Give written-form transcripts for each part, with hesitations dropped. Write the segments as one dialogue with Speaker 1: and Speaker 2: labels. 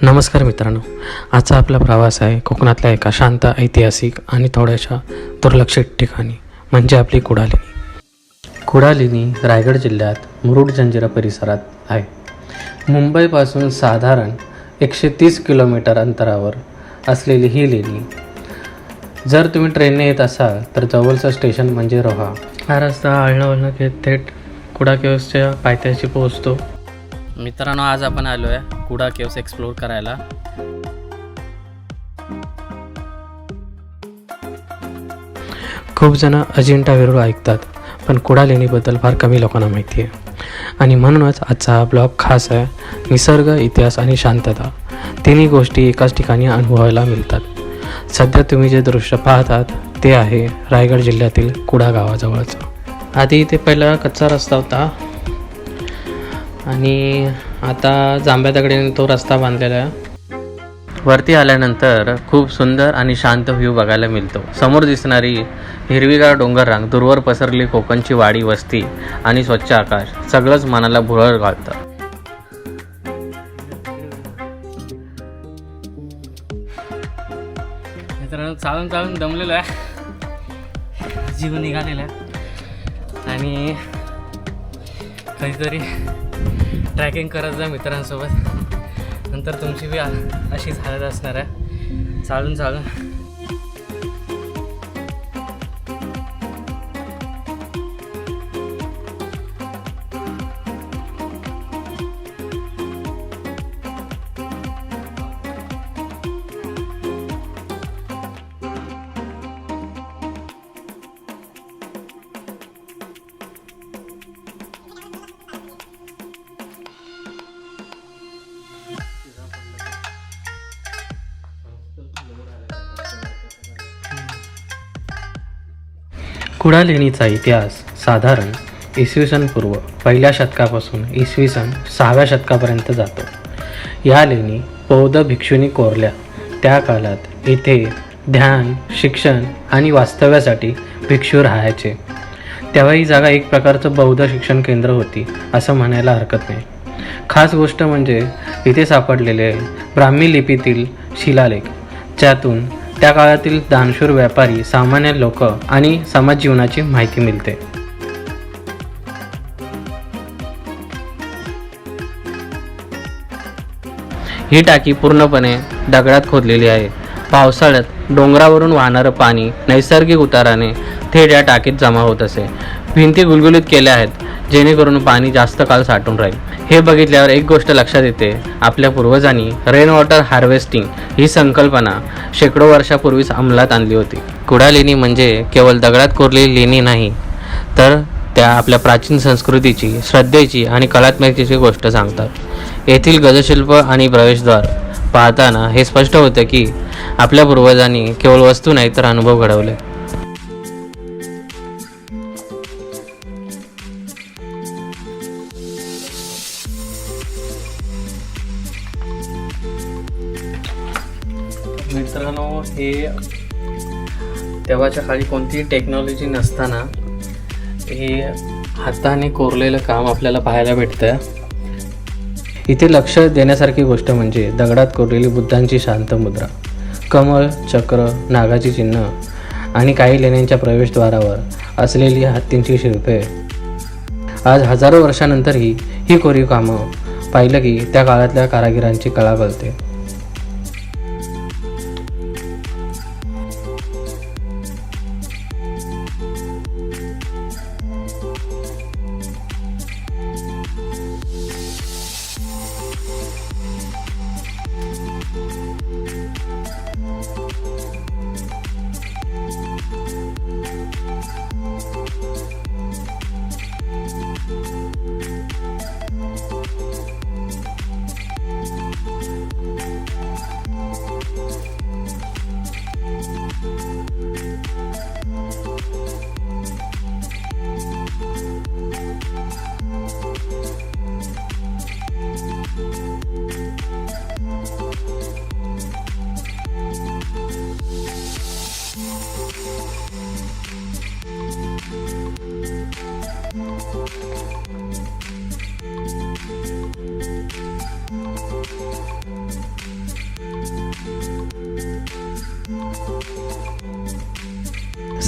Speaker 1: नमस्कार मित्रांनो, आजचा आपला प्रवास आहे कोकणातल्या एका शांत, ऐतिहासिक आणि थोड्याशा दुर्लक्षित ठिकाणी म्हणजे आपली कुडालेणी. कुडालेणी रायगड जिल्ह्यात मुरुड जंजिरा परिसरात आहे. मुंबईपासून साधारण 130 किलोमीटर अंतरावर असलेली ही लेणी. जर तुम्ही ट्रेनने येत असाल तर जवळचं स्टेशन म्हणजे रोहा. हा रस्ता हळणवळण घेत थेट कुडा केव्सच्या पायथ्याशी पोहोचतो. मित्रांनो, आज आपण आलो आहे कुडा केव्स एक्सप्लोर करायला. खूप जण अजिंठा वेरूळ ऐकतात, पण कुडा लेणीबद्दल फार कमी लोकांना माहिती आहे. आणि म्हणूनच आजचा हा ब्लॉग खास आहे. निसर्ग, इतिहास आणि शांतता तिन्ही गोष्टी एकाच ठिकाणी अनुभवायला मिळतात. सध्या तुम्ही जे दृश्य पाहतात ते आहे रायगड जिल्ह्यातील कुडा गावाजवळचं. आधी इथे पहिला कच्चा रस्ता होता आणि आता जांभ्या दगडाने तो रस्ता बांधलेला आहे. वरती आल्यानंतर खूप सुंदर आणि शांत व्ह्यू बघायला मिळतो. समोर दिसणारी हिरवीगार डोंगर रांग, दूरवर पसरली कोकणची वाडी वस्ती आणि स्वच्छ आकाश सगळंच मनाला भुरळ घालतं. मित्रांनो, चालून चालून दमलेलो आहे, जीव निघालेला आहे आणि काहीतरी ट्रॅकिंग करत जा मित्रांसोबत. नंतर तुमची बी अशीच हालत असणार आहे चालून चालून. कुडा लेणीचा इतिहास साधारण इसवी सन पूर्व 1ल्या शतकापासून इसवी सन 6व्या शतकापर्यंत जातो. या लेणी बौद्ध भिक्षुनी कोरल्या. त्या काळात इथे ध्यान, शिक्षण आणि वास्तव्यासाठी भिक्षू राहायचे. तेव्हा ही जागा एक प्रकारचं बौद्ध शिक्षण केंद्र होती असं म्हणायला हरकत नाही. खास गोष्ट म्हणजे इथे सापडलेले ब्राह्मी लिपीतील शिलालेख, ज्यातून त्या काळातील दानशूर व्यापारी, सामान्य लोक आणि समाज जीवनाची माहिती मिळते. ही टाकी पूर्णपणे दगडात खोदलेली आहे. पावसाळ्यात डोंगरावरून वाहणारं पाणी नैसर्गिक उताराने थेट या टाकीत जमा होत असे. भिंती गुलगुलीत केल्या आहेत जेणेकरून पाणी जास्त काळ साठून राहील. हे बघितल्यावर एक गोष्ट लक्षात येते, आपल्या पूर्वजांनी रेन वॉटर हार्वेस्टिंग ही संकल्पना शेकडो वर्षापूर्वीच अंमलात आणली होती. कुडा लेणी म्हणजे केवळ दगडात कोरलेली लेणी नाही, तर त्या आपल्या प्राचीन संस्कृतीची, श्रद्धेची आणि कलात्मकतेची गोष्ट सांगतात. येथील गजशिल्प आणि प्रवेशद्वार पाहताना हे स्पष्ट होतं की आपल्या पूर्वजांनी केवळ वस्तू नाही तर अनुभव घडवले. मित्रांनो, हे तेव्हाच्या काळी कोणतीही टेक्नॉलॉजी नसताना हे हाताने कोरलेलं काम आपल्याला पाहायला भेटतं. इथे लक्ष देण्यासारखी गोष्ट म्हणजे दगडात कोरलेली बुद्धांची शांत मुद्रा, कमळ, चक्र, नागाची चिन्ह आणि काही लेण्यांच्या प्रवेशद्वारावर असलेली हत्तींची शिल्पे. आज हजारो वर्षानंतरही ही कोरीव कामं पाहिलं की त्या काळातल्या कारागिरांची कला कळते.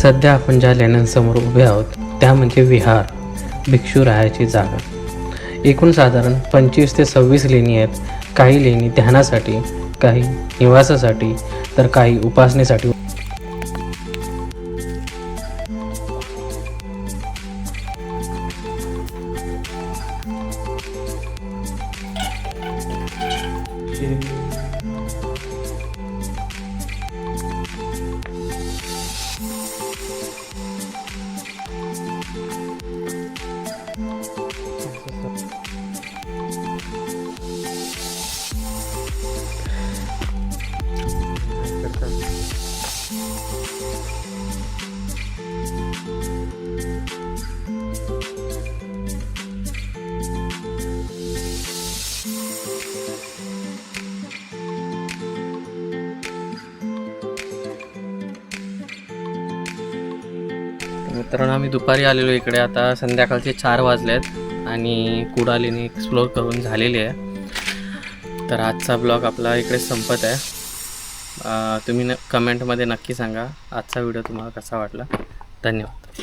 Speaker 1: सध्या आपण ज्या लेण्यांसमोर उभे आहोत त्या म्हणजे विहार, भिक्षू राहायची जागा. एकूण साधारण 25 ते 26 लेणी आहेत. काही लेणी ध्यानासाठी, काही निवासासाठी, तर काही उपासनेसाठी. मित्रांनो, आम्ही दुपारी आलेलो इकडे. आता संध्याकाळचे 4 वाजले आहेत आणि कुडालीने एक्सप्लोर करून झालेली आहे. तर आजचा ब्लॉग आपला इकडे संपत आहे. तुम्ही कमेंटमध्ये नक्की सांगा आजचा व्हिडिओ तुम्हाला कसा वाटला. धन्यवाद.